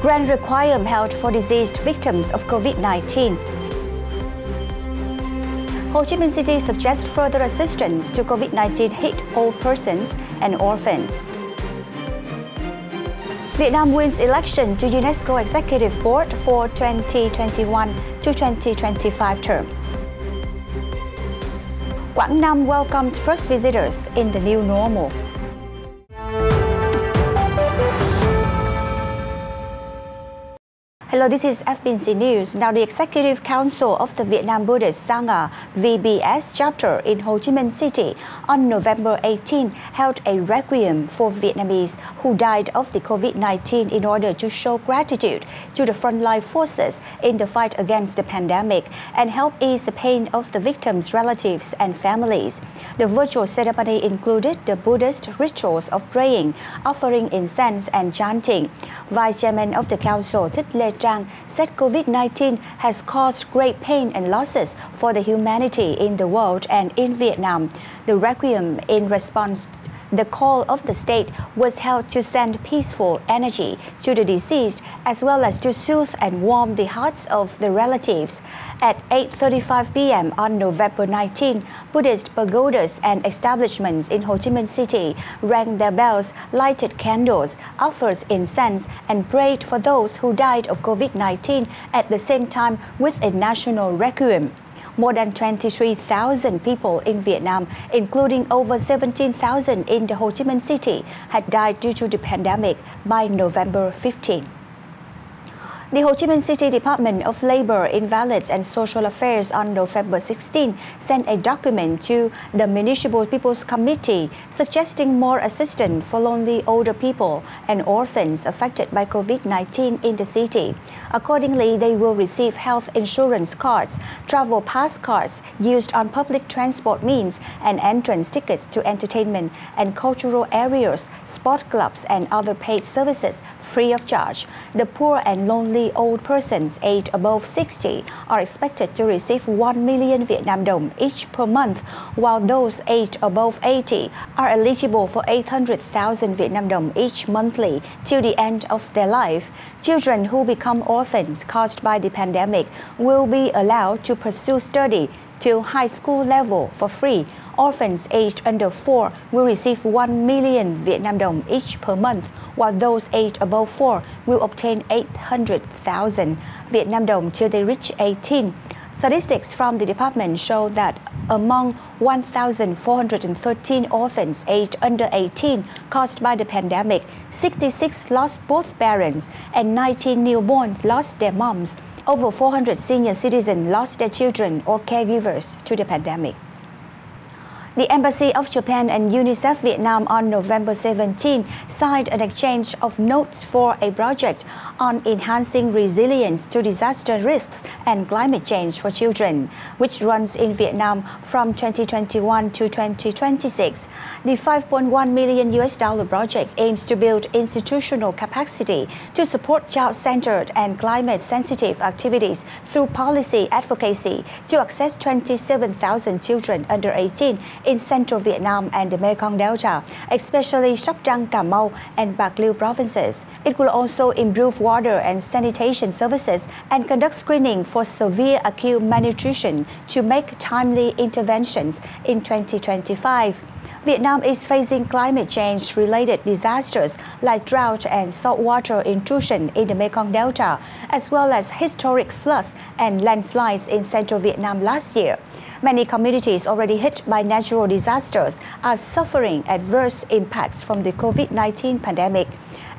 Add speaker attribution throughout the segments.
Speaker 1: Grand requiem held for deceased victims of COVID-19. Ho Chi Minh City suggests further assistance to COVID-19 hit old persons and orphans. Vietnam wins election to UNESCO Executive Board for 2021 to 2025 term. Quang Nam welcomes first visitors in the new normal. Hello, this is FBNC News. Now, the Executive Council of the Vietnam Buddhist Sangha VBS chapter in Ho Chi Minh City on November 18 held a requiem for Vietnamese who died of the COVID-19 in order to show gratitude to the frontline forces in the fight against the pandemic and help ease the pain of the victims' relatives and families. The virtual ceremony included the Buddhist rituals of praying, offering incense and chanting. Vice Chairman of the Council, int'l said COVID-19 has caused great pain and losses for the humanity in the world and in Vietnam. The requiem, in response to the call of the state, was held to send peaceful energy to the deceased as well as to soothe and warm the hearts of the relatives. At 8:35 p.m. on November 19, Buddhist pagodas and establishments in Ho Chi Minh City rang their bells, lighted candles, offered incense, and prayed for those who died of COVID-19 at the same time with a national requiem. More than 23,000 people in Vietnam, including over 17,000 in the Ho Chi Minh City, had died due to the pandemic by November 15. The Ho Chi Minh City Department of Labor, Invalids and Social Affairs on November 16 sent a document to the Municipal People's Committee suggesting more assistance for lonely older people and orphans affected by COVID-19 in the city. Accordingly, they will receive health insurance cards, travel pass cards used on public transport means, and entrance tickets to entertainment and cultural areas, sport clubs, and other paid services free of charge. The poor and lonely old persons aged above 60 are expected to receive 1 million Vietnam dong each per month, while those aged above 80 are eligible for 800,000 Vietnam dong each monthly till the end of their life. Children who become orphans caused by the pandemic will be allowed to pursue study till high school level for free. Orphans aged under 4 will receive 1 million Vietnam dong each per month, while those aged above 4 will obtain 800,000 Vietnam dong till they reach 18. Statistics from the department show that among 1,413 orphans aged under 18 caused by the pandemic, 66 lost both parents and 19 newborns lost their moms. Over 400 senior citizens lost their children or caregivers to the pandemic. The Embassy of Japan and UNICEF Vietnam on November 17 signed an exchange of notes for a project on enhancing resilience to disaster risks and climate change for children, which runs in Vietnam from 2021 to 2026. The $5.1 million project aims to build institutional capacity to support child-centered and climate-sensitive activities through policy advocacy to access 27,000 children under 18 in central Vietnam and the Mekong Delta, especially Sóc Trăng, Cà Mau, and Bạc Liêu provinces. It will also improve water and sanitation services and conduct screening for severe acute malnutrition to make timely interventions in 2025. Vietnam is facing climate change-related disasters like drought and saltwater intrusion in the Mekong Delta, as well as historic floods and landslides in central Vietnam last year. Many communities already hit by natural disasters are suffering adverse impacts from the COVID-19 pandemic.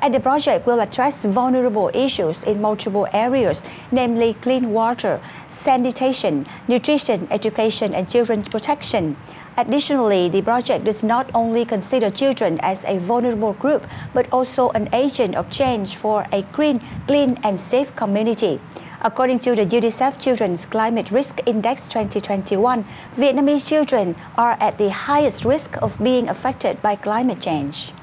Speaker 1: And the project will address vulnerable issues in multiple areas, namely clean water, sanitation, nutrition, education, and children's protection. Additionally, the project does not only consider children as a vulnerable group, but also an agent of change for a green, clean, and safe community. According to the UNICEF Children's Climate Risk Index 2021, Vietnamese children are at the highest risk of being affected by climate change.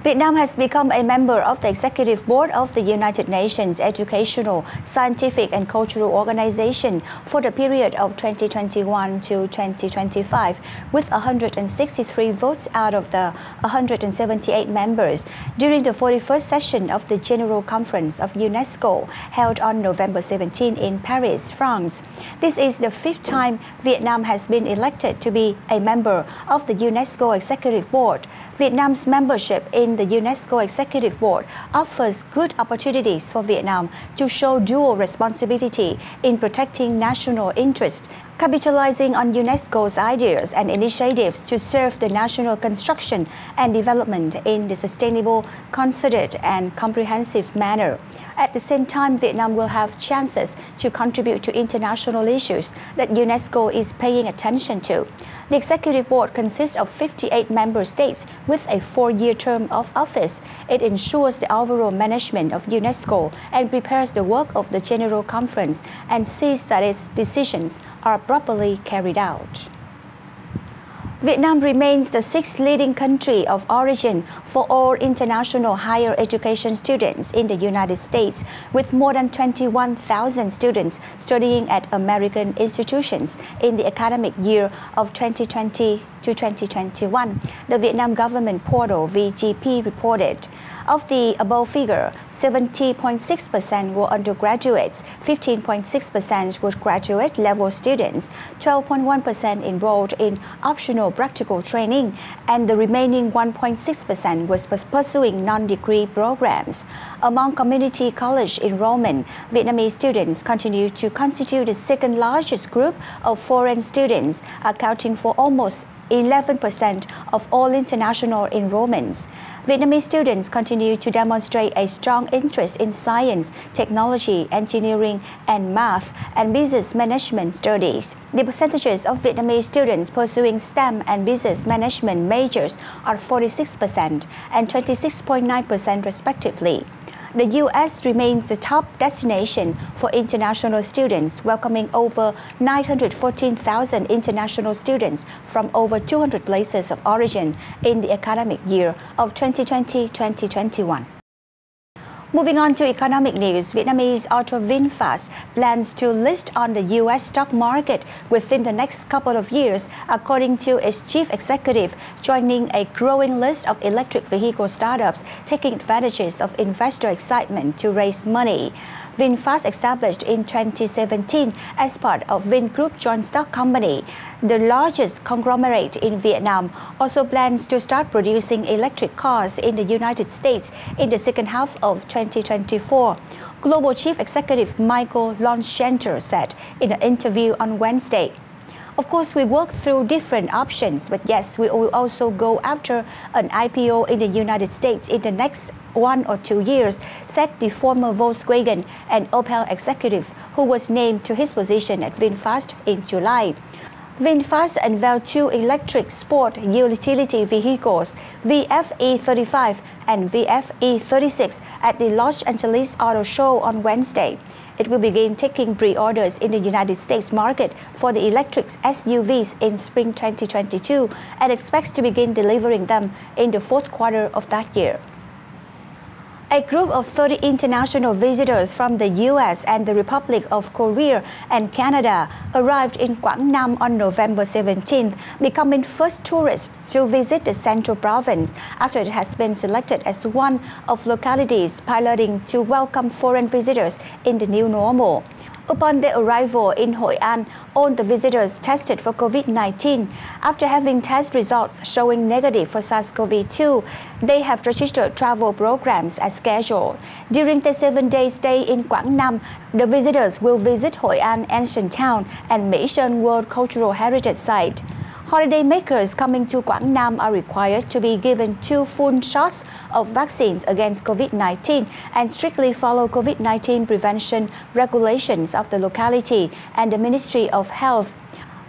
Speaker 1: Vietnam has become a member of the Executive Board of the United Nations Educational, Scientific and Cultural Organization for the period of 2021 to 2025, with 163 votes out of the 178 members during the 41st session of the General Conference of UNESCO, held on November 17 in Paris, France. This is the fifth time Vietnam has been elected to be a member of the UNESCO Executive Board. Vietnam's membership in the UNESCO Executive Board offers good opportunities for Vietnam to show dual responsibility in protecting national interests, capitalizing on UNESCO's ideas and initiatives to serve the national construction and development in the sustainable, concerted and comprehensive manner. At the same time, Vietnam will have chances to contribute to international issues that UNESCO is paying attention to. The Executive Board consists of 58 member states with a 4-year term of office. It ensures the overall management of UNESCO and prepares the work of the General Conference and sees that its decisions are properly carried out. Vietnam remains the 6th leading country of origin for all international higher education students in the United States, with more than 21,000 students studying at American institutions in the academic year of 2020 to 2021, the Vietnam government portal VGP reported. Of the above figure, 70.6% were undergraduates, 15.6% were graduate-level students, 12.1% enrolled in optional practical training, and the remaining 1.6% was pursuing non-degree programs. Among community college enrollment, Vietnamese students continue to constitute the second largest group of foreign students, accounting for almost 11% of all international enrollments. Vietnamese students continue to demonstrate a strong interest in science, technology, engineering, and math and business management studies. The percentages of Vietnamese students pursuing STEM and business management majors are 46% and 26.9% respectively. The U.S. remains the top destination for international students, welcoming over 914,000 international students from over 200 places of origin in the academic year of 2020-2021. Moving on to economic news, Vietnamese author Vinfast plans to list on the U.S. stock market within the next couple of years, according to its chief executive, joining a growing list of electric vehicle startups taking advantages of investor excitement to raise money. Vinfast, established in 2017 as part of Vingroup joint stock company, the largest conglomerate in Vietnam, also plans to start producing electric cars in the United States in the second half of 2024. Global Chief Executive Michael Longchamp said in an interview on Wednesday. Of course, we work through different options, but yes, we will also go after an IPO in the United States in the next 1 or 2 years, said the former Volkswagen and Opel executive who was named to his position at Vinfast in July. Vinfast unveiled 2 electric sport utility vehicles, VFE35 and VFE36, at the Los Angeles Auto Show on Wednesday. It will begin taking pre-orders in the United States market for the electric SUVs in spring 2022 and expects to begin delivering them in the 4th quarter of that year. A group of 30 international visitors from the U.S. and the Republic of Korea and Canada arrived in Quang Nam on November 17th, becoming first tourists to visit the central province after it has been selected as one of localities piloting to welcome foreign visitors in the new normal. Upon their arrival in Hoi An, all the visitors tested for COVID-19. After having test results showing negative for SARS-CoV-2, they have registered travel programs as scheduled. During their 7-day stay in Quang Nam, the visitors will visit Hoi An Ancient Town and Mỹ Sơn World Cultural Heritage Site. Holidaymakers coming to Quang Nam are required to be given 2 full shots of vaccines against COVID-19 and strictly follow COVID-19 prevention regulations of the locality and the Ministry of Health.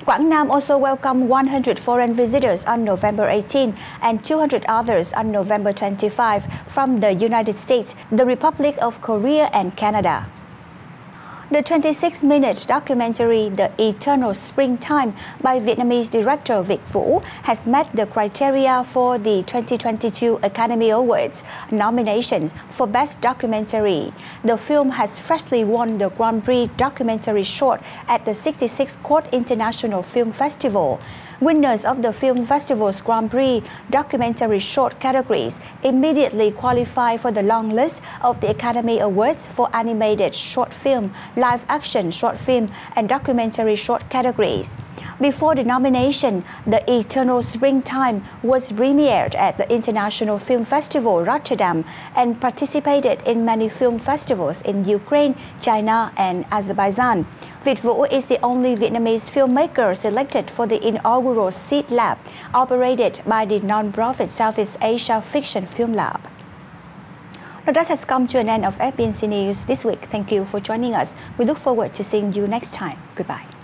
Speaker 1: Quang Nam also welcomed 100 foreign visitors on November 18 and 200 others on November 25 from the United States, the Republic of Korea and Canada. The 26-minute documentary The Eternal Springtime by Vietnamese director Việt Vũ has met the criteria for the 2022 Academy Awards nominations for Best Documentary. The film has freshly won the Grand Prix Documentary Short at the 66th Court International Film Festival. Winners of the film festival's Grand Prix documentary short categories immediately qualify for the long list of the Academy Awards for animated short film, live action short film, and documentary short categories. Before the nomination, The Eternal Springtime was premiered at the International Film Festival Rotterdam and participated in many film festivals in Ukraine, China, and Azerbaijan. Việt Vũ is the only Vietnamese filmmaker selected for the inaugural Seed Lab, operated by the non-profit Southeast Asia Fiction Film Lab. Now that has come to an end of FBNC News this week. Thank you for joining us. We look forward to seeing you next time. Goodbye.